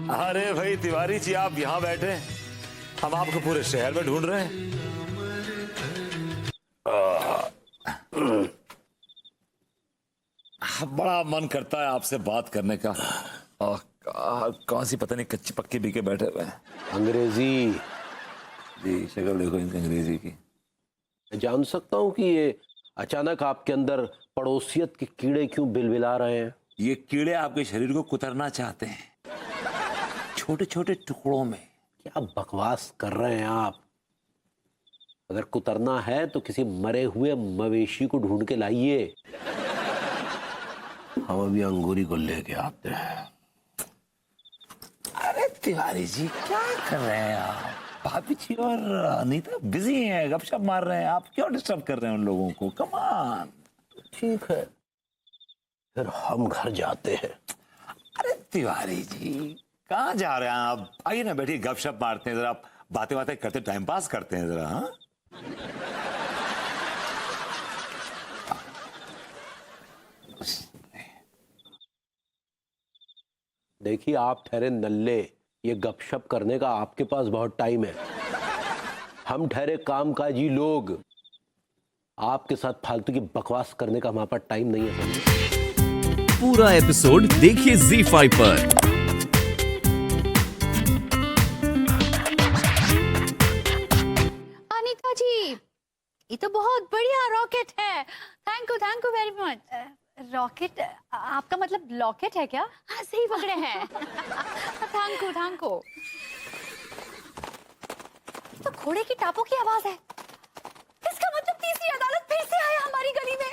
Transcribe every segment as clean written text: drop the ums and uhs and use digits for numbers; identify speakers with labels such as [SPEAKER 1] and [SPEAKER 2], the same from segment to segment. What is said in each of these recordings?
[SPEAKER 1] अरे भाई तिवारी जी, आप यहाँ बैठे, हम आपको पूरे शहर में ढूंढ रहे हैं। बड़ा मन करता है आपसे बात करने का। कौन सी पता नहीं कच्ची पक्की पी के बैठे हुए हैं।
[SPEAKER 2] अंग्रेजी
[SPEAKER 1] जी, शक्ल देखो इनकी अंग्रेजी की।
[SPEAKER 2] मैं जान सकता हूँ कि ये अचानक आपके अंदर पड़ोसियत के कीड़े क्यों बिलबिला रहे हैं?
[SPEAKER 1] ये कीड़े आपके शरीर को कुतरना चाहते हैं, छोटे छोटे टुकड़ों में।
[SPEAKER 2] क्या बकवास कर रहे हैं आप? अगर कुतरना है तो किसी मरे हुए मवेशी को ढूंढ के लाइए। हम अभी अंगूरी को लेके आते हैं।
[SPEAKER 1] अरे तिवारी जी, क्या कर रहे हैं आप? भाभी जी और अनीता बिजी हैं, गपशप मार रहे हैं, आप क्यों डिस्टर्ब कर रहे हैं उन लोगों को? Come on.
[SPEAKER 2] ठीक है, फिर हम घर जाते हैं।
[SPEAKER 1] अरे तिवारी जी, कहाँ जा रहे हैं आप? आइए ना, बैठिए, गपशप मारते हैं, जरा बातें बातें करते, टाइम पास करते हैं जरा। हाँ,
[SPEAKER 2] देखिए, आप ठहरे नल्ले, ये गपशप करने का आपके पास बहुत टाइम है। हम ठहरे कामकाजी लोग, आपके साथ फालतू की बकवास करने का हमारे पास टाइम नहीं है।
[SPEAKER 3] पूरा एपिसोड देखिए ZEE5 पर।
[SPEAKER 4] अनीता जी, ये तो बहुत बढ़िया रॉकेट है। Thank you very much. Rocket, आपका मतलब लॉकेट है क्या? हाँ, सही पकड़े हैं। Thank you. तो घोड़े की टापों की आवाज है। इसका मतलब तीसरी अदालत फिर से आया हमारी गली में।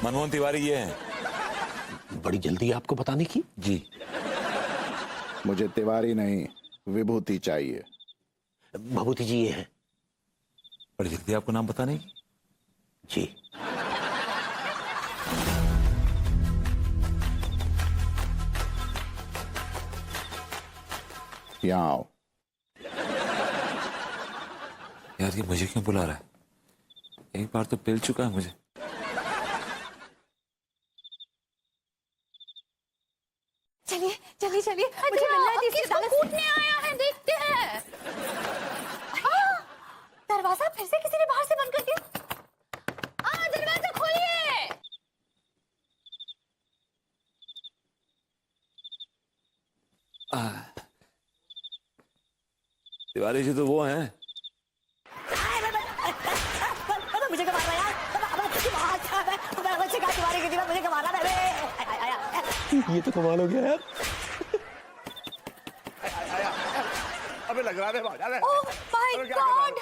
[SPEAKER 1] मनमोहन तिवारी ये हैं।
[SPEAKER 2] बड़ी जल्दी आपको बताने की?
[SPEAKER 1] जी।
[SPEAKER 5] मुझे तिवारी नहीं, विभूति चाहिए।
[SPEAKER 2] भभूति जी ये हैं।
[SPEAKER 1] बड़ी जल्दी आपको नाम बताने की?
[SPEAKER 2] जी।
[SPEAKER 5] यहाँ आओ।
[SPEAKER 1] यार, ये मुझे क्यों बुला रहा है? एक बार तो पिल चुका है मुझे।
[SPEAKER 4] चलिए, मुझे मिलना है तीसरी अदालत से। कूटने आया है, देखते हैं। दरवाजा फिर से किसी ने बाहर से बंद कर दिया। दरवाजा खोलिए।
[SPEAKER 1] तिवारी जी तो वो हैं।
[SPEAKER 4] मुझे क्यों मार रहा है यार? बच्चे का तिवारी की दीवार मुझे क्यों मार रहा है?
[SPEAKER 2] ये तो कमाल हो गया यार।
[SPEAKER 5] अबे लग रहा है
[SPEAKER 4] ओह माय गॉड!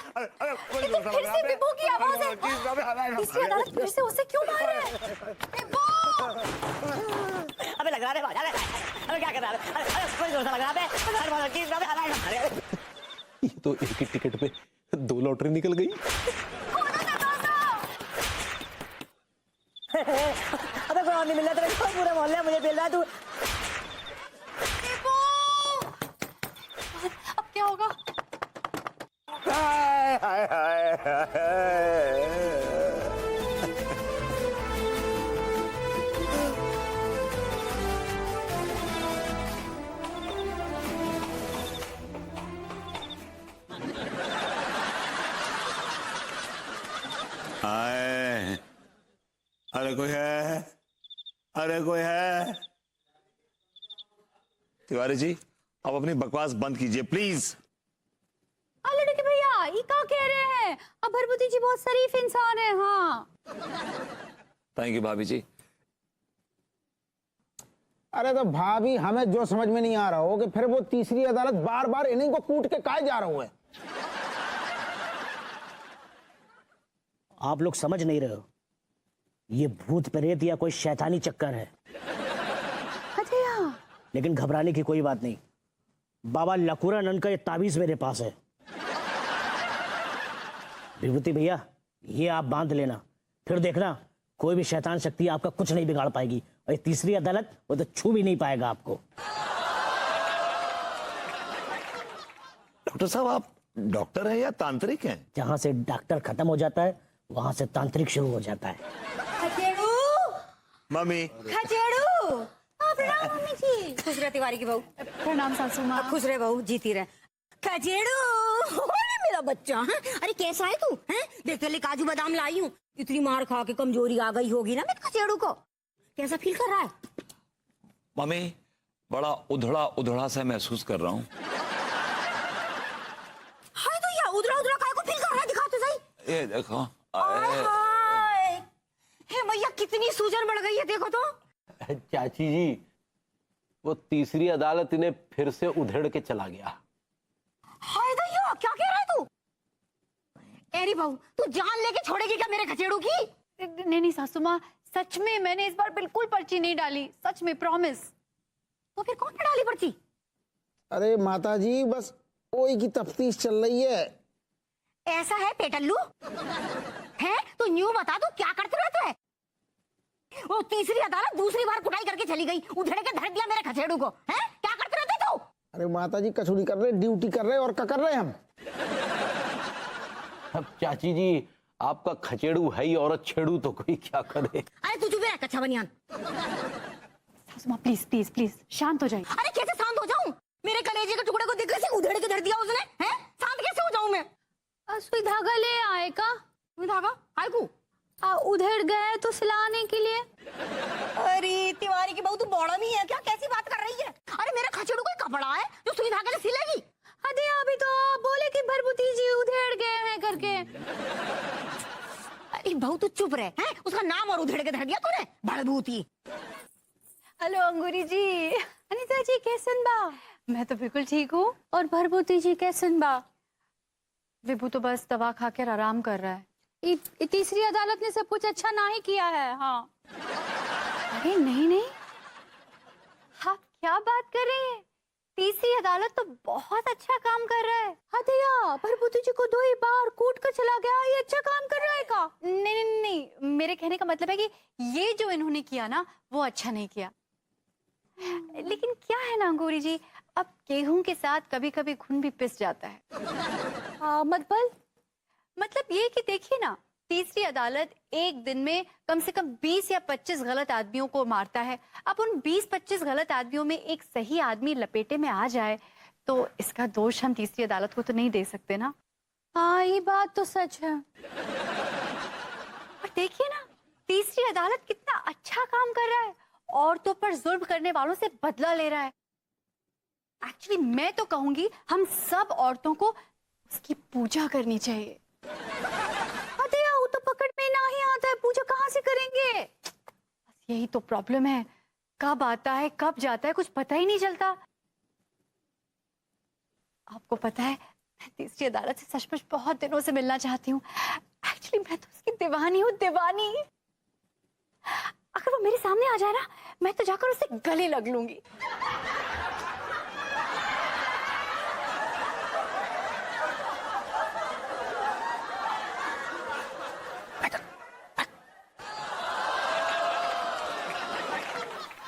[SPEAKER 4] ये तो फिर से विभू की आवाज है। तीसरी अदालत फिर से उसे क्यों मार रहा है? विभू!
[SPEAKER 6] अबे लग रहा है अबे क्या कर रहा है? अरे कोई जोर से लग रहा है।
[SPEAKER 2] ये तो एक ही टिकट पे 2 लॉटरी निकल गई।
[SPEAKER 6] अबे कोई और नहीं मिल रहा तेरे को, पूरे मोहल्ले में मुझे मिल रहा है तू।
[SPEAKER 4] अब क्या होगा?
[SPEAKER 1] आए, अरे कोई है? तिवारी जी, आप अपनी बकवास बंद कीजिए प्लीज।
[SPEAKER 4] लड़के भैया, ये क्या कह रहे हैं? अब भरभूति जी बहुत शरीफ इंसान है। हाँ,
[SPEAKER 1] थैंक यू भाभी जी।
[SPEAKER 7] अरे तो भाभी, हमें जो समझ में नहीं आ रहा हो कि फिर वो तीसरी अदालत बार बार इन्हीं को कूट के काहे जा रहा है?
[SPEAKER 8] आप लोग समझ नहीं रहे हो, ये भूत प्रेत या कोई शैतानी चक्कर है। लेकिन घबराने की कोई बात नहीं, बाबा लकुरानंद का ये ताबीज मेरे पास है। विभूति भैया, ये आप बांध लेना, फिर देखना कोई भी शैतान शक्ति आपका कुछ नहीं बिगाड़ पाएगी। और ये तीसरी अदालत वो तो छू भी नहीं पाएगा आपको।
[SPEAKER 1] डॉक्टर साहब, आप डॉक्टर हैं या तांत्रिक हैं?
[SPEAKER 8] जहां से डॉक्टर खत्म हो जाता है वहां से तांत्रिक शुरू हो जाता है।
[SPEAKER 6] खचेड़ू,
[SPEAKER 1] मम्मी,
[SPEAKER 6] खचेड़ू। प्रणाम मम्मी जी। खुश रहे तिवारी की बहू।
[SPEAKER 4] प्रणाम सासू माँ।
[SPEAKER 6] खुश रहे बहू, जीती रहे। खचेड़ू, अरे मेरा बच्चा, हैं? अरे कैसा है तू? हैं? देख ले काजू बादाम लाई हूँ। इतनी मार खा के कमजोरी आ गई होगी ना मेरे खचेड़ू को। कैसा फील कर रहा है?
[SPEAKER 1] मम्मी, बड़ा उधड़ा उधड़ा सा महसूस कर रहा हूँ।
[SPEAKER 6] हाय तो या उधड़ा उधड़ा काय को फील कर रहा है, दिखा तो सही।
[SPEAKER 1] ये देखो।
[SPEAKER 6] हाय हाय, हे मैया कितनी सूजन बढ़ गई है, देखो तो।
[SPEAKER 2] चाची जी, वो तीसरी अदालत इन्हें फिर से उधेड़ के चला गया।
[SPEAKER 6] हाय दैया, क्या कह रहा है तू? एरी बहू, तू जान लेके छोड़ेगी क्या मेरे खचेड़ू की?
[SPEAKER 4] नहीं नहीं सासू माँ, सच में मैंने इस बार बिल्कुल पर्ची नहीं डाली, सच में, प्रॉमिस।
[SPEAKER 6] तो फिर कौन पे डाली पर्ची?
[SPEAKER 7] अरे माता जी, बस ओई की तफ्तीश चल रही है।
[SPEAKER 6] ऐसा है पेटल्लू? है तो न्यू बता, तू क्या करते रहते है? वो तीसरी अदालत दूसरी बार कुटाई करके चली गई, उधेड़ के धर दिया मेरे खचेड़ू को। हैं? क्या करते रहते तू?
[SPEAKER 7] अरे माता जी, कचौड़ी कर रहे, ड्यूटी कर रहे और क्या कर रहे हम?
[SPEAKER 2] अब चाची जी, आपका खचेड़ू है ही औरत छेड़ू, तो कोई क्या करे।
[SPEAKER 6] अरे तू चुप रह कच्चा बनियान।
[SPEAKER 4] सासू माँ प्लीज प्लीज प्लीज शांत हो जाइए।
[SPEAKER 6] अरे कैसे शांत हो जाऊं? मेरे कलेजे के टुकड़े को देख कैसे उधेड़ के धर दिया उसने। हैं? शांत कैसे हो जाऊं मैं?
[SPEAKER 4] सुई धागा ले आए का?
[SPEAKER 6] सुई धागा? हाय को
[SPEAKER 4] उधेड़ गए तो सिलाने के लिए।
[SPEAKER 6] अरे तिवारी की बहू, तू बौड़ा नहीं है क्या? कैसी बात कर रही है? अरे मेरे खचेड़ू कोई कपड़ा है जो सुई धागे से सिलेगी?
[SPEAKER 4] अरे अभी तो आप बोले कि भरभूति जी उधेड़ गए हैं करके।
[SPEAKER 6] अरे बहू तू चुप रहे। हैं? उसका नाम और उधेड़ के धर दिया तूने, भड़भूति।
[SPEAKER 4] हेलो अंगूरी जी। अनीता जी कैसन बा? मैं तो बिल्कुल ठीक हूँ। और भरभूति जी कैसन बा? विभू तो बस दवा खा कर आराम कर रहा है। तीसरी अदालत ने सब कुछ अच्छा ना ही किया है। हाँ। अरे नहीं नहीं, आप क्या बात कर रही हैं? तीसरी अदालत तो बहुत अच्छा काम कर रहा है। हदिया, भरभूति जी को 2 ही बार कूट कर चला गया, ये अच्छा काम कर रहा है का? नहीं नहीं नहीं, मेरे कहने का मतलब है कि ये जो इन्होंने किया ना, वो अच्छा नहीं किया। लेकिन क्या है ना अंगूरी जी, अब गेहूं के साथ कभी कभी खून भी पिस जाता है। मतलब ये कि देखिए ना, तीसरी अदालत एक दिन में कम से कम 20 या 25 गलत आदमियों को मारता है। अब उन 20-25 गलत आदमियों में एक सही आदमी लपेटे में आ जाए तो इसका दोष हम तीसरी अदालत को तो नहीं दे सकते ना। हाँ, ये बात तो सच है। और देखिए ना, तीसरी अदालत कितना अच्छा काम कर रहा है, औरतों पर जुल्म करने वालों से बदला ले रहा है। एक्चुअली मैं तो कहूंगी हम सब औरतों को उसकी पूजा करनी चाहिए। वो तो पकड़ में ना ही आता है, पूजा कहाँ से करेंगे? बस यही तो प्रॉब्लम है, कब आता है कब जाता है कुछ पता ही नहीं चलता। आपको पता है, मैं तीसरी अदालत से सचमुच बहुत दिनों से मिलना चाहती हूँ। एक्चुअली मैं तो उसकी दीवानी हूँ, दीवानी। अगर वो मेरे सामने आ जाए ना, मैं तो जाकर उससे गले लग लूंगी।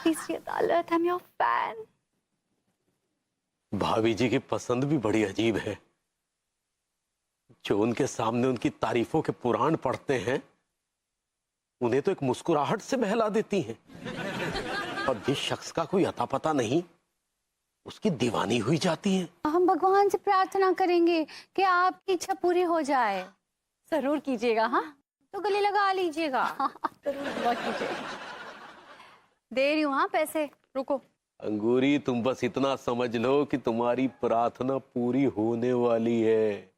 [SPEAKER 4] तीसरी अदालत, I'm your fan।
[SPEAKER 2] भाभी जी की पसंद भी बड़ी अजीब है। जो उनके सामने उनकी तारीफों के पुराण पढ़ते हैं, उन्हें तो एक मुस्कुराहट से बहला देती हैं। और जिस शख्स का कोई अता पता नहीं, उसकी दीवानी हुई जाती है।
[SPEAKER 4] हम भगवान से प्रार्थना करेंगे कि आपकी इच्छा पूरी हो जाए। जरूर कीजिएगा। हाँ, तो गले लगा लीजिएगा। जरूर दुआ कीजिएगा। दे रही हूँ। हाँ, पैसे रुको।
[SPEAKER 2] अंगूरी, तुम बस इतना समझ लो कि तुम्हारी प्रार्थना पूरी होने वाली है।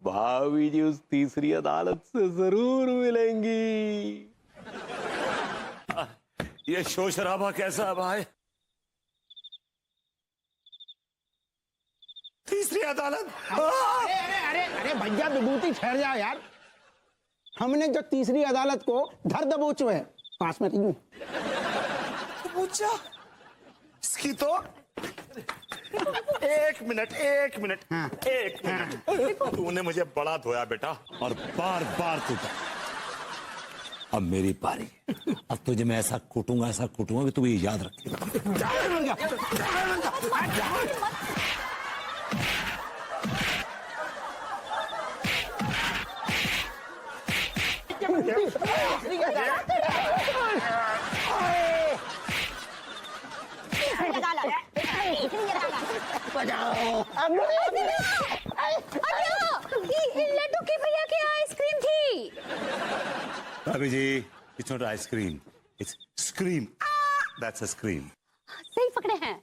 [SPEAKER 2] भाभी जी उस तीसरी अदालत से जरूर मिलेंगी।
[SPEAKER 1] ये शोर शराबा कैसा है भाई? तीसरी अदालत।
[SPEAKER 7] अरे अरे अरे अरे भैया, विभूति ठहर जा यार। हमने जो तीसरी अदालत को धर दबोचो है, पास में रही।
[SPEAKER 5] पूछा इसकी तो एक मिनट एक मिनट एक मिनट। तूने मुझे बड़ा धोया बेटा और बार बार कूटा।
[SPEAKER 1] अब मेरी पारी है। अब तुझे मैं ऐसा कूटूंगा कि तू ये याद रखेगा।
[SPEAKER 4] लड्डू की भैया की आइसक्रीम थी।
[SPEAKER 1] भाभी जी, it's not ice cream, it's scream. That's a scream.
[SPEAKER 4] सही पकड़े हैं।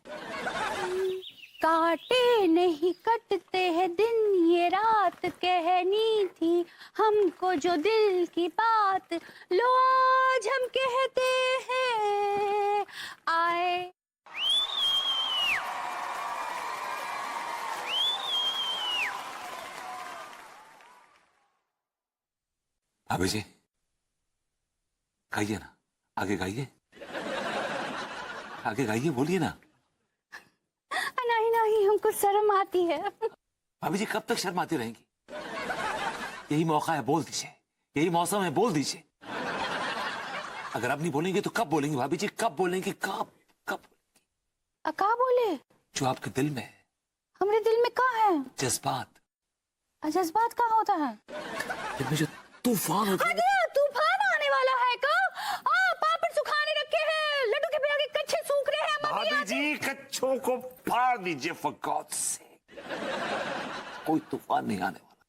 [SPEAKER 4] काटे नहीं कटते हैं दिन, ये रात कहनी थी हमको जो दिल की बात, लो आज हम कहते हैं आए।
[SPEAKER 1] भाभी जी गाइए ना, आगे गाइए, आगे गाइए, बोलिए ना।
[SPEAKER 4] नहीं नहीं, हमको शर्म आती है।
[SPEAKER 1] भाभी जी कब तक शर्माती रहेंगी? यही मौका है, बोल दीजिए, यही मौसम है, बोल दीजिए। अगर अब नहीं बोलेंगे तो कब बोलेंगे भाभी जी? कब बोलेंगे? कब कब?
[SPEAKER 4] का बोले?
[SPEAKER 1] जो आपके दिल में है।
[SPEAKER 4] हमारे दिल में कहाँ है?
[SPEAKER 1] जज्बात।
[SPEAKER 4] जज्बात कहाँ होता है?
[SPEAKER 1] दिल में जो तूफान होता है।
[SPEAKER 4] तूफान आने वाला है का? पापड़ सुखाने रखे हैं, लड्डू के भैया के कच्चे सूख रहे हैं।
[SPEAKER 1] भाभी जी कच्चों को फाड़ दीजिए फॉर गॉड सेक। कोई तूफान नहीं आने वाला।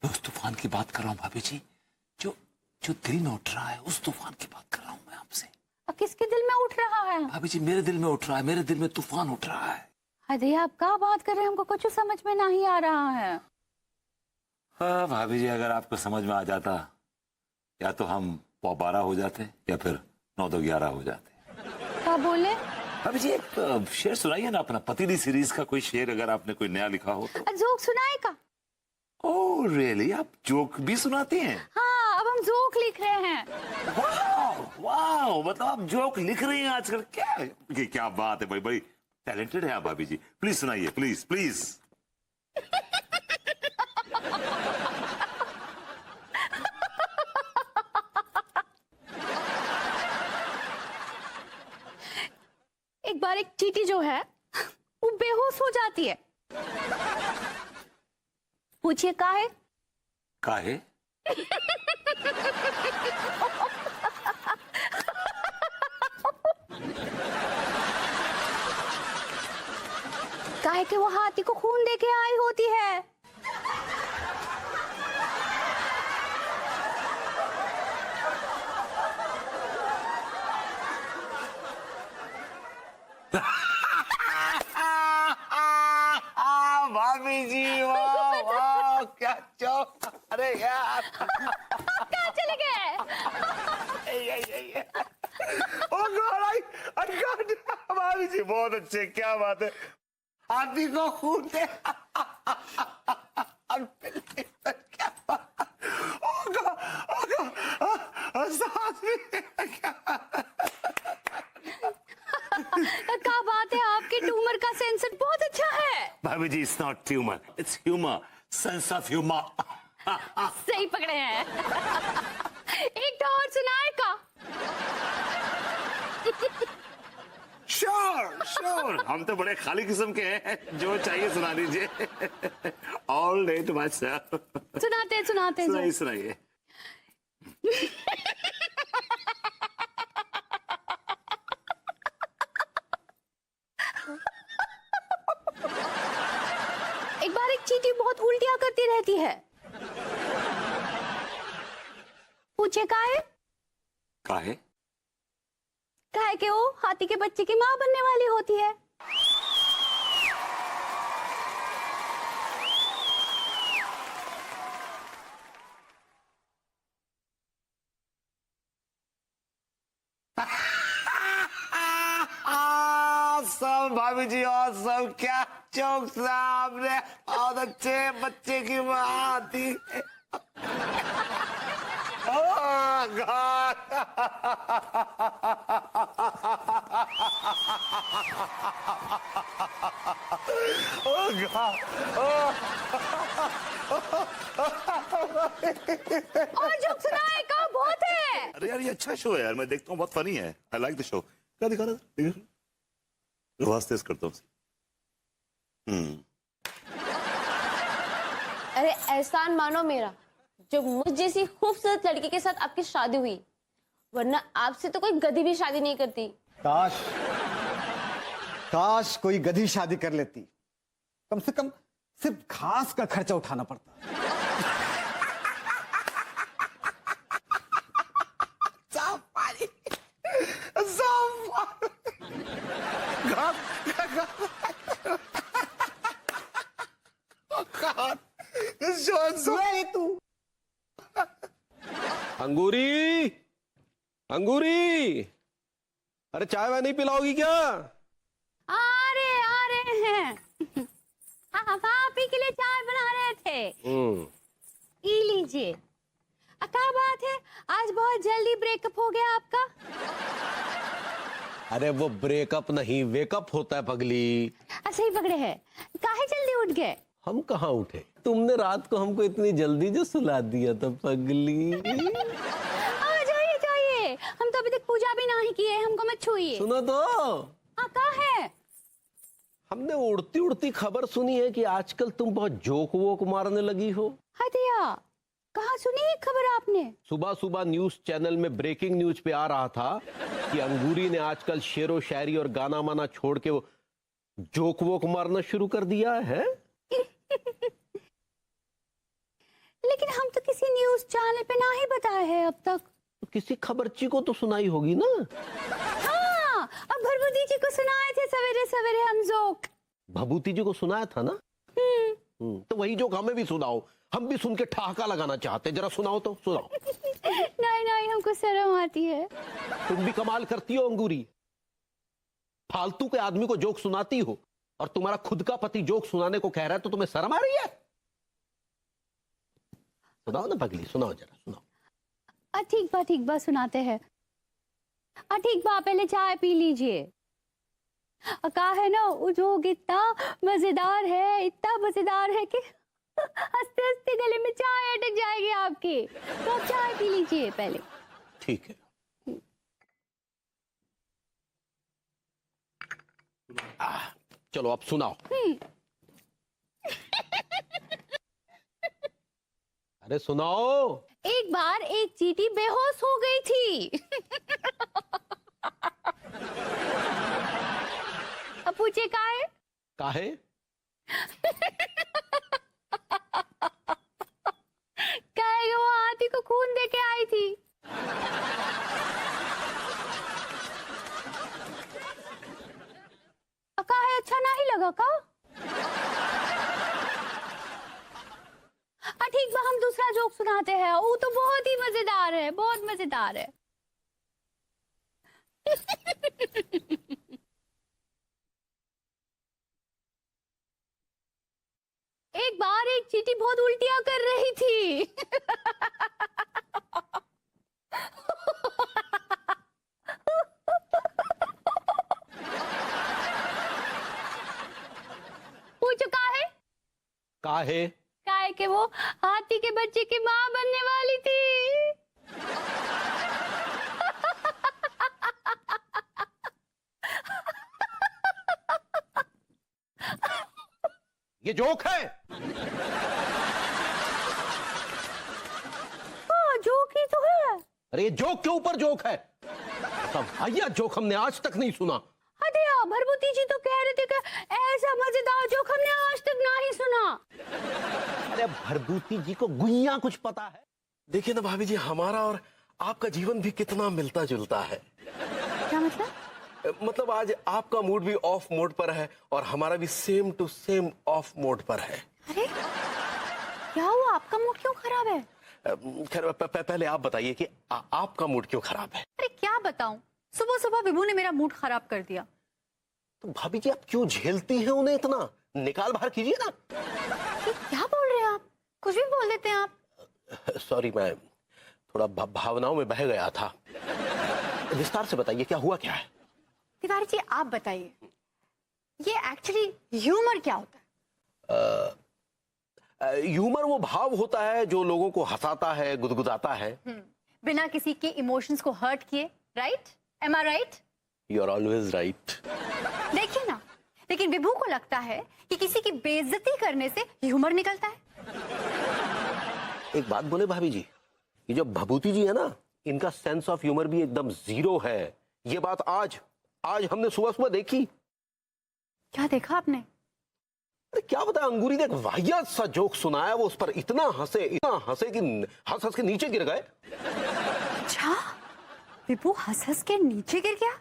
[SPEAKER 1] मैं उस तूफान की बात कर रहा हूँ भाभी जी, जो जो दिल में उठ रहा है, उस तूफान की बात कर रहा हूँ मैं आपसे।
[SPEAKER 4] किसके दिल में उठ रहा है?
[SPEAKER 1] भाभी जी मेरे दिल में उठ रहा है, मेरे दिल में तूफान उठ रहा है।
[SPEAKER 4] अरे आप क्या बात कर रहे हैं? हमको कुछ समझ में नहीं आ रहा है।
[SPEAKER 1] हाँ भाभी जी, अगर आपको समझ में आ जाता, या तो हम 12 हो जाते या फिर 9-11 हो जाते।
[SPEAKER 4] क्या बोले?
[SPEAKER 1] भाभी जी एक शेर सुनाइए ना अपना, पतीली सीरीज का कोई शेर अगर आपने कोई नया लिखा हो तो।
[SPEAKER 4] जोक सुनाएगा?
[SPEAKER 1] ओह रियली, आप जोक भी सुनाती हैं?
[SPEAKER 4] हाँ, अब हम जोक लिख रहे हैं।
[SPEAKER 1] वाह वाह, मतलब आप जोक लिख रही हैं आजकल। क्या बात है भाई, बड़ी टैलेंटेड है आप भाभी जी। प्लीज सुनाइए, प्लीज प्लीज।
[SPEAKER 4] एक बार एक चींटी जो है वो बेहोश हो जाती है। पूछिए काहे?
[SPEAKER 1] काहे?
[SPEAKER 4] काहे कि वो हाथी को खून दे के आई होती है।
[SPEAKER 1] भाभी जी वाह वाह, क्या जोक। अरे यार
[SPEAKER 4] कहाँ चले गए?
[SPEAKER 1] ओ गॉड, भाभी जी बहुत अच्छे, क्या बात है। हाथी को खून दे।
[SPEAKER 4] क्या बात है, आपके ट्यूमर का सेंस बहुत अच्छा है।
[SPEAKER 1] भाभी जी it's not tumour, it's humour, sense of humour.
[SPEAKER 4] सही पकड़े हैं। एक तो और सुनाएगा?
[SPEAKER 1] श्योर श्योर, हम तो बड़े खाली किस्म के हैं, जो चाहिए सुना दीजिए। All day to myself.
[SPEAKER 4] सुनाते सुनाते
[SPEAKER 1] सुनाइए सुनाइए।
[SPEAKER 4] एक बार एक चींटी बहुत उल्टियां करती रहती है। पूछे काहे?
[SPEAKER 1] काहे?
[SPEAKER 4] काहे कि वो हाथी के बच्चे की माँ बनने वाली होती है।
[SPEAKER 1] सब भाभी जी और सब, क्या जोक्स आपने, बहुत अच्छे। बच्चे की माँ आती है। Oh God!
[SPEAKER 4] और जोक सुनाए का बहुत है।
[SPEAKER 5] अरे यार ये अच्छा शो है यार, मैं देखता हूँ, बहुत फनी है। I like the show. क्या दिखा रहा था? आवाज तेज करता हूँ।
[SPEAKER 9] अरे एहसान मानो मेरा, जो मुझ जैसी खूबसूरत लड़की के साथ आपकी शादी हुई, वरना आपसे तो कोई गधी भी शादी नहीं करती।
[SPEAKER 10] काश काश कोई गधी शादी कर लेती, कम से कम सिर्फ घास का खर्चा उठाना पड़ता। तू
[SPEAKER 2] अंगूरी, अंगूरी, अरे चाय वाय नहीं पिलाओगी क्या?
[SPEAKER 4] आ रहे हैं। आप ही के लिए चाय बना रहे थे। ई लीजिए। क्या बात है, आज बहुत जल्दी ब्रेकअप हो गया आपका?
[SPEAKER 2] अरे वो ब्रेकअप नहीं, वेकअप होता है पगली।
[SPEAKER 4] सही पकड़े हैं। काहे जल्दी उठ गए?
[SPEAKER 2] हम कहाँ उठे, तुमने रात को हमको इतनी जल्दी जो सुला दिया था पगली।
[SPEAKER 4] जाइए जाइए, हम तो अभी तक पूजा भी नहीं की है, हमको मत छुइए।
[SPEAKER 2] सुनो तो,
[SPEAKER 4] हाँ कहाँ है?
[SPEAKER 2] हमने उड़ती उड़ती खबर सुनी है कि आजकल तुम बहुत जोक वोक मारने लगी हो।
[SPEAKER 4] हदिया, कहाँ सुनी है खबर आपने?
[SPEAKER 2] सुबह सुबह न्यूज चैनल में ब्रेकिंग न्यूज पे आ रहा था कि अंगूरी ने आजकल शेरो शायरी और गाना माना छोड़ के वो जोक वोक मारना शुरू कर दिया है।
[SPEAKER 4] लेकिन हम तो किसी न्यूज चैनल पे ना ही बताए हैं अब तक।
[SPEAKER 2] तो किसी खबरची को तो सुनाई होगी ना।
[SPEAKER 4] हाँ, अब भरभूति जी को सुनाए थे सवेरे सवेरे हम जोक।
[SPEAKER 2] भभूति जी को सुनाया था ना। तो वही जोक हमें भी सुनाओ, हम भी सुन के ठहाका लगाना चाहते। जरा सुनाओ तो, सुनाओ।
[SPEAKER 4] नहीं नहीं, हमको शर्म आती है।
[SPEAKER 2] तुम भी कमाल करती हो अंगूरी, फालतू के आदमी को जोक सुनाती हो और तुम्हारा खुद का पति जोक सुनाने को कह रहा है तो तुम्हें शर्म आ रही है? सुनाओ ना पगली, सुनाओ जरा, सुनाओ।
[SPEAKER 4] ठीक बा सुनाते हैं। ठीक बा, पहले चाय पी लीजिए। कहा है ना, वो जोक इतना मजेदार है कि हंसते हंसते गले में चाय अटक जाएगी आपकी। तो आप चाय पी लीजिए पहले।
[SPEAKER 2] ठीक है। चलो अब सुनाओ। अरे सुनाओ।
[SPEAKER 4] एक बार एक चींटी बेहोश हो गई थी। अब पूछे काहे?
[SPEAKER 2] काहे?
[SPEAKER 4] काहे वो हाथी को खून दे के आई थी। काहे अच्छा नहीं लगा का? ठीक बा, हम दूसरा जोक सुनाते हैं। वो तो बहुत ही मजेदार है, बहुत मजेदार है। एक बार एक चींटी बहुत उल्टियां कर रही थी। पूछो काहे?
[SPEAKER 2] काहे?
[SPEAKER 4] काहे के वो हाथी के बच्चे की माँ बनने वाली थी।
[SPEAKER 2] ये जोक है?
[SPEAKER 4] जोक ही तो है।
[SPEAKER 2] अरे ये जोक के ऊपर जोक है। भैया जोक हमने आज तक नहीं सुना।
[SPEAKER 4] हदिया, भरभूति जी तो कह रहे थे कि ऐसा मजेदार जोक हमने आज तक नहीं सुना।
[SPEAKER 2] अरे भरभूति जी को गुइया कुछ पता है। देखिए ना भाभी जी, हमारा और आपका जीवन भी कितना मिलता जुलता है।
[SPEAKER 4] क्या मतलब?
[SPEAKER 2] मतलब आज आपका मूड भी ऑफ मोड पर है और हमारा भी same to same off mode पर है।
[SPEAKER 4] अरे क्या हुआ, आपका मूड क्यों खराब है?
[SPEAKER 2] खैर पहले आप बताइए कि आपका मूड क्यों खराब है?
[SPEAKER 4] अरे क्या बताऊं, सुबह सुबह विभू ने मेरा मूड खराब कर दिया।
[SPEAKER 2] तो भाभी जी आप क्यों झेलती हैं उन्हें इतना? निकाल बाहर कीजिए ना।
[SPEAKER 4] क्या बोल रहे हैं आप? कुछ भी बोल देते हैं आप।
[SPEAKER 2] सॉरी, मैं थोड़ा भावनाओं में बह गया था। विस्तार से बताइए क्या हुआ क्या है?
[SPEAKER 4] तिवारी जी आप बताइए, ये एक्चुअली ह्यूमर क्या होता है?
[SPEAKER 2] ह्यूमर वो भाव होता है जो लोगों को हंसाता है, गुदगुदाता है।
[SPEAKER 4] बिना किसी के इमोशंस को हर्ट किए, right? Am I right?
[SPEAKER 2] You are always right.
[SPEAKER 4] देखिए ना, लेकिन विभू को लगता है कि किसी की बेइज्जती करने से ह्यूमर निकलता है।
[SPEAKER 2] एक बात बोले भाभी जी, ये जो भभूति जी है ना, इनका सेंस ऑफ ह्यूमर भी एकदम जीरो है। ये बात आज हमने सुबह सुबह देखी।
[SPEAKER 4] क्या देखा आपने?
[SPEAKER 2] अरे क्या बताया, अंगूरी ने एक वाहियात सा जोक सुनाया, वो उस पर इतना हंसे कि हंस हंस के नीचे गिर गए।
[SPEAKER 4] अच्छा, विभू हंस हंस के नीचे गिर गया?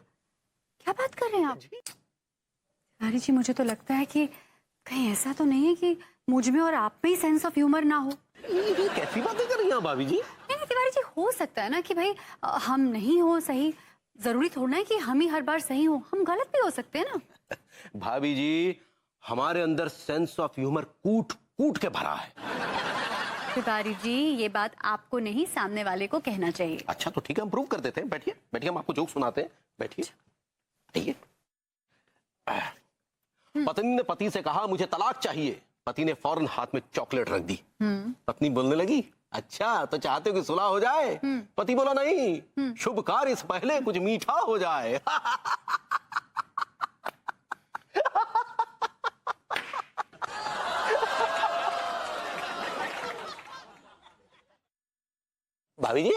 [SPEAKER 4] क्या बात कर रहे हैं आप? तिवारी जी मुझे तो लगता है कि कहीं ऐसा तो नहीं है कि मुझ में और आप में ही सेंस ऑफ ह्यूमर ना हो।
[SPEAKER 2] ये कैसी बातें कर रही हैं भाभी जी?
[SPEAKER 4] नहीं तिवारी जी, हो सकता है ना कि भाई हम नहीं हो सही, जरूरी थोड़ा है कि हम ही हर बार सही हो, हम गलत भी हो सकते हैं ना।
[SPEAKER 2] भाभी जी, हमारे अंदर सेंस ऑफ ह्यूमर कूट कूट के भरा है।
[SPEAKER 4] तिवारी जी ये बात आपको नहीं, सामने वाले को कहना चाहिए।
[SPEAKER 2] अच्छा तो ठीक है, हम प्रूव कर देते हैं। बैठिए बैठिए, हम आपको जोक सुनाते हैं। बैठिए आइए। पत्नी ने पति से कहा मुझे तलाक चाहिए। पति ने फौरन हाथ में चॉकलेट रख दी। पत्नी बोलने लगी अच्छा तो चाहते हो कि सुलह हो जाए? पति बोला नहीं, शुभ कार्य से पहले कुछ मीठा हो जाए। भाभी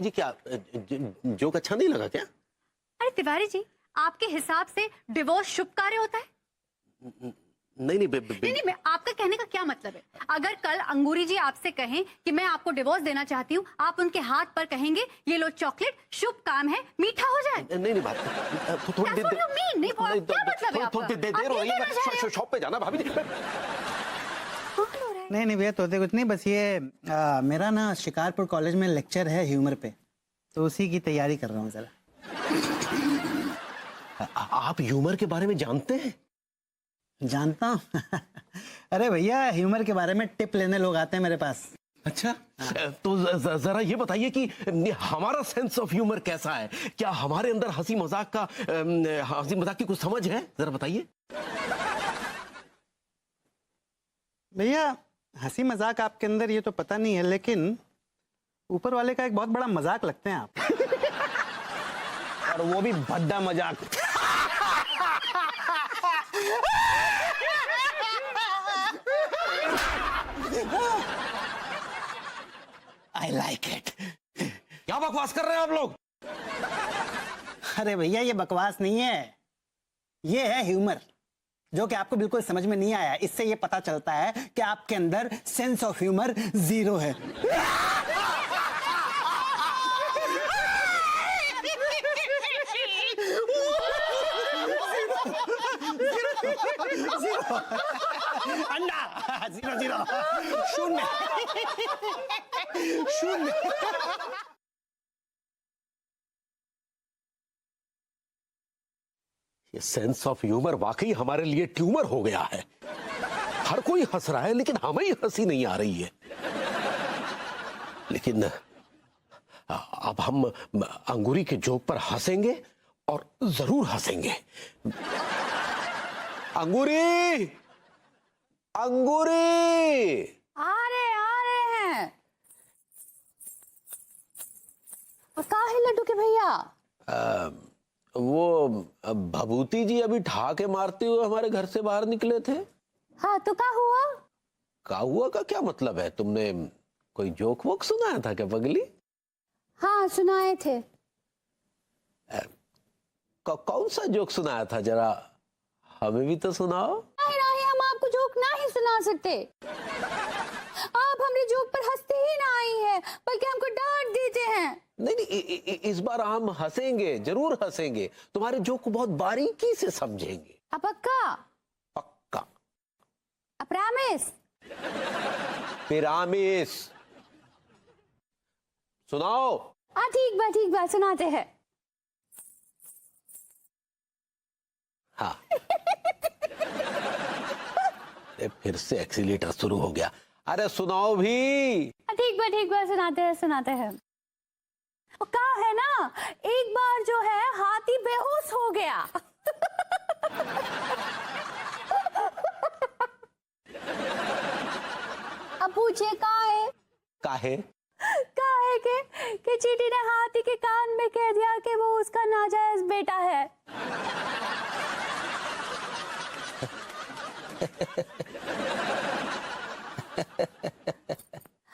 [SPEAKER 2] जी क्या जोक अच्छा नहीं लगा क्या?
[SPEAKER 4] अरे तिवारी जी, आपके हिसाब से डिवोर्स शुभ कार्य होता है?
[SPEAKER 2] नहीं
[SPEAKER 4] नहीं, आपका कहने का क्या मतलब है? अगर कल अंगूरी जी आपसे कहें कि मैं आपको डिवोर्स देना चाहती हूँ, आप उनके हाथ पर कहेंगे ये लो चॉकलेट, शुभ काम है, मीठा हो जाए।
[SPEAKER 2] नहीं थोड़ी देर हो रही है, शॉप पे जाना भाभी जी।
[SPEAKER 7] नहीं भैया, तोते कुछ नहीं, बस ये मेरा ना शिकारपुर कॉलेज में लेक्चर है ह्यूमर पे, तो उसी की तैयारी कर रहा हूँ जरा।
[SPEAKER 2] आप ह्यूमर के बारे में जानते हैं?
[SPEAKER 7] जानता हूँ। अरे भैया, ह्यूमर के बारे में टिप लेने लोग आते हैं मेरे पास।
[SPEAKER 2] अच्छा तो जरा ये बताइए कि हमारा सेंस ऑफ ह्यूमर कैसा है? क्या हमारे अंदर हंसी मजाक की कुछ समझ है? जरा बताइए।
[SPEAKER 7] भैया हंसी मजाक आपके अंदर ये तो पता नहीं है, लेकिन ऊपर वाले का एक बहुत बड़ा मजाक लगते हैं आप। और वो भी भद्दा मजाक।
[SPEAKER 2] I like it। क्या बकवास कर रहे हैं आप लोग?
[SPEAKER 7] अरे भैया ये बकवास नहीं है, ये है ह्यूमर, जो कि आपको बिल्कुल समझ में नहीं आया। इससे ये पता चलता है कि आपके अंदर सेंस ऑफ ह्यूमर जीरो है। अंडा जीरो शून्य।
[SPEAKER 2] ये सेंस ऑफ ह्यूमर वाकई हमारे लिए ट्यूमर हो गया है। हर कोई हंस रहा है लेकिन हमें ही हंसी नहीं आ रही है। लेकिन अब हम अंगूरी के जोक पर हंसेंगे और जरूर हंसेंगे। अंगूरी, अंगूरी,
[SPEAKER 4] आ रहे हैं। और कहाँ है लड्डू के भैया?
[SPEAKER 2] वो भभूति जी अभी ठहाके मारते हुए हमारे घर से बाहर निकले थे।
[SPEAKER 4] हाँ तो क्या हुआ?
[SPEAKER 2] क्या हुआ का क्या मतलब है? तुमने कोई जोक वोक सुनाया था क्या पगली?
[SPEAKER 4] हाँ सुनाए थे।
[SPEAKER 2] कौन सा जोक सुनाया था? जरा हमें भी तो सुनाओ।
[SPEAKER 4] नहीं, हम आपको जोक ना ही सुना सकते। आप हमारे जोक पर हंसते ही ना आई है, बल्कि हमको डांट देते हैं।
[SPEAKER 2] नहीं, इस बार हम हंसेंगे, जरूर हंसेंगे। तुम्हारे जोक को बहुत बारीकी से समझेंगे।
[SPEAKER 4] पक्का?
[SPEAKER 2] पक्का।
[SPEAKER 4] प्रॉमिस?
[SPEAKER 2] पिरामिस। सुनाओ।
[SPEAKER 4] हाँ ठीक बात सुनाते हैं।
[SPEAKER 2] हाँ। फिर से एक्सीलेटर शुरू हो गया। अरे सुनाओ भी।
[SPEAKER 4] ठीक बात सुनाते हैं। कहा है ना, एक बार जो है हाथी बेहोश हो गया। अब पूछे
[SPEAKER 2] काहे?
[SPEAKER 4] कहा है कि चींटी ने हाथी के कान में कह दिया कि वो उसका नाजायज बेटा है।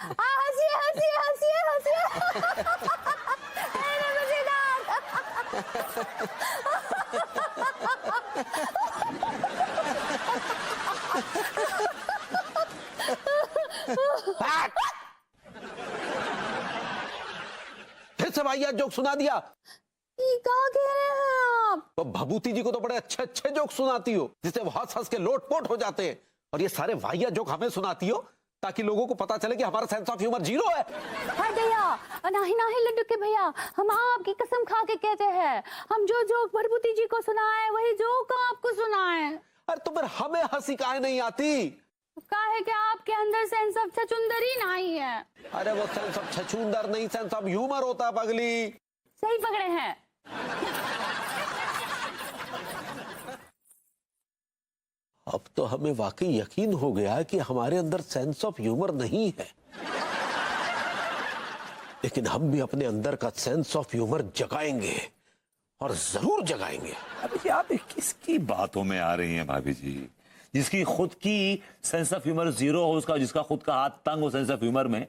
[SPEAKER 4] हंसिए हंसिए हंसिए हंसिए। अरे मजेदार।
[SPEAKER 2] फिर से भैया जोक सुना दिया।
[SPEAKER 4] ये क्या कह रहे हैं आप?
[SPEAKER 2] तो भभूति जी को तो बड़े अच्छे अच्छे जोक सुनाती हो, जिससे वो हंस हंस के लोटपोट हो जाते हैं, और ये सारे वाहिया जोक हमें सुनाती हो ताकि लोगों को पता चले कि हमारा सेंस ऑफ ह्यूमर जीरो है।
[SPEAKER 4] हाय भैया, नहीं नहीं लड्डू के भैया, हम आपकी कसम खा के कहते हैं, हम जो जोक भभूति जी को सुनाए वही जोक आपको सुनाए।
[SPEAKER 2] अरे तो फिर हमें हंसी काहे नहीं आती?
[SPEAKER 4] काहे कि आपके अंदर सेंस ऑफ छछुंदरी नहीं है।
[SPEAKER 2] अरे वो सेंस ऑफ छछूंदर नहीं, सेंस ऑफ ह्यूमर होता है पगली।
[SPEAKER 4] सही पकड़े हैं।
[SPEAKER 2] अब तो हमें वाकई यकीन हो गया कि हमारे अंदर सेंस ऑफ ह्यूमर नहीं है, लेकिन हम भी अपने अंदर का सेंस ऑफ ह्यूमर जगाएंगे, और जरूर जगाएंगे।
[SPEAKER 1] अभी जी आप किसकी बातों में आ रही हैं भाभी जी? जिसकी खुद की सेंस ऑफ ह्यूमर जीरो हो, उसका जिसका खुद का हाथ तंग हो सेंस ऑफ ह्यूमर में,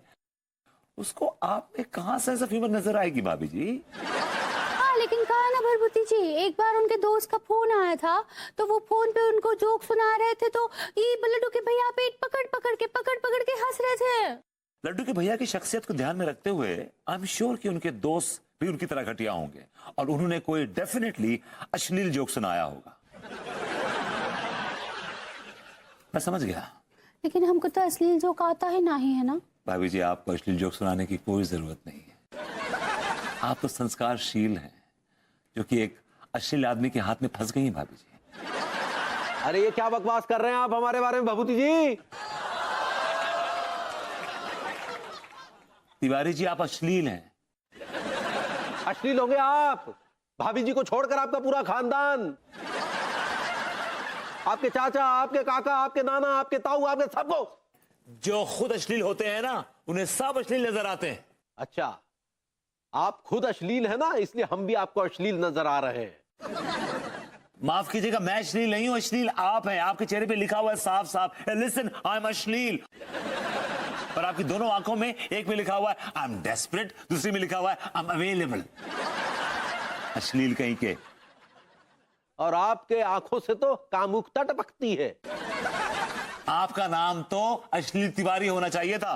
[SPEAKER 1] उसको आप में कहां सेंस ऑफ ह्यूमर नजर आएगी भाभी जी?
[SPEAKER 4] हाँ, लेकिन कहा ना भभूति जी, एक बार उनके दोस्त का फोन आया था, तो वो फोन पे उनको जोक सुना रहे थे, तो ये लड्डू के भैया पेट पकड़ पकड़ के हंस रहे थे।
[SPEAKER 1] लड्डू के भैया की शख्सियत को ध्यान में रखते हुए आई एम श्योर कि उनके दोस्त भी उनकी तरह घटिया होंगे, और उन्होंने कोई डेफिनेटली अश्लील जोक सुनाया होगा। मैं समझ गया।
[SPEAKER 4] लेकिन हमको तो अश्लील जोक आता ही नहीं है ना।
[SPEAKER 1] भाभी जी, आपको अश्लील जोक सुनाने की कोई जरूरत नहीं है। आप तो संस्कारशील हैं, जो कि एक अश्लील आदमी के हाथ में फंस गई हैं भाभी जी।
[SPEAKER 2] अरे ये क्या बकवास कर रहे हैं आप हमारे बारे में भभूति जी?
[SPEAKER 1] तिवारी जी, आप अश्लील हैं।
[SPEAKER 2] अश्लील होंगे आप, भाभी जी को छोड़कर आपका पूरा खानदान, आपके चाचा, आपके काका, आपके नाना, आपके ताऊ, आपके सबको।
[SPEAKER 1] जो खुद अश्लील होते हैं ना, उन्हें सब अश्लील नजर आते हैं।
[SPEAKER 2] अच्छा, आप खुद अश्लील है ना, इसलिए हम भी आपको अश्लील नजर आ रहे हैं।
[SPEAKER 1] माफ कीजिएगा, मैं अश्लील नहीं हूं, अश्लील आप हैं। आपके चेहरे पे लिखा हुआ है साफ साफ, लिसन आई एम अश्लील। पर आपकी दोनों आंखों में, एक में लिखा हुआ है आई एम डेस्परेट, दूसरी में लिखा हुआ है आई एम अवेलेबल। अश्लील कहीं के।
[SPEAKER 2] और आपके आंखों से तो कामुकता टपकती है।
[SPEAKER 1] आपका नाम तो अश्लील तिवारी होना चाहिए था,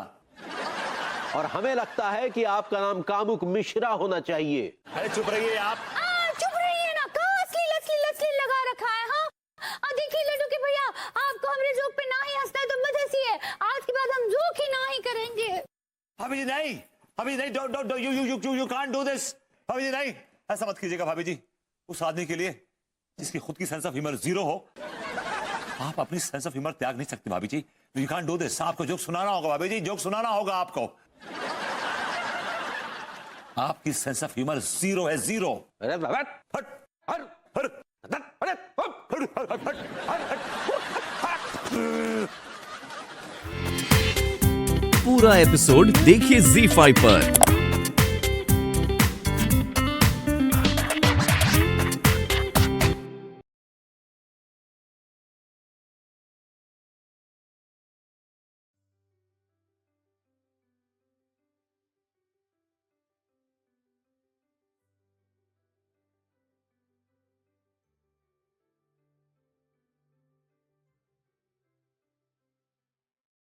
[SPEAKER 2] और हमें लगता है कि आपका नाम कामुक मिश्रा होना चाहिए।
[SPEAKER 1] अरे चुप रहिए आप।
[SPEAKER 4] चुप रहिए ना, कहाँ अश्लील अश्लील अश्लील लगा रखा है। हाँ, देखिए लड्डू के भैया, आपको हमारे जोक पे ना ही हंसना है तो मत हंसिए। आज के बाद हम जोक ही ना ही करेंगे।
[SPEAKER 1] भाभी जी नहीं, भाभी जी नहीं, don't you can't do this. भाभी जी नहीं, ऐसा मत कीजिएगा भाभी जी। उस आदमी के लिए जिसकी खुद की सेंस ऑफ ह्यूमर जीरो हो, आप अपनी सेंस ऑफ ह्यूमर त्याग नहीं सकते भाभी जी। You can't do this. आपको जोक सुनाना होगा भाभी जी, जोक सुनाना होगा आपको। आपकी सेंस ऑफ ह्यूमर जीरो है, जीरो।
[SPEAKER 2] अरे बाबा,
[SPEAKER 1] हट हट हट
[SPEAKER 3] पूरा एपिसोड देखिए ZEE5 पर।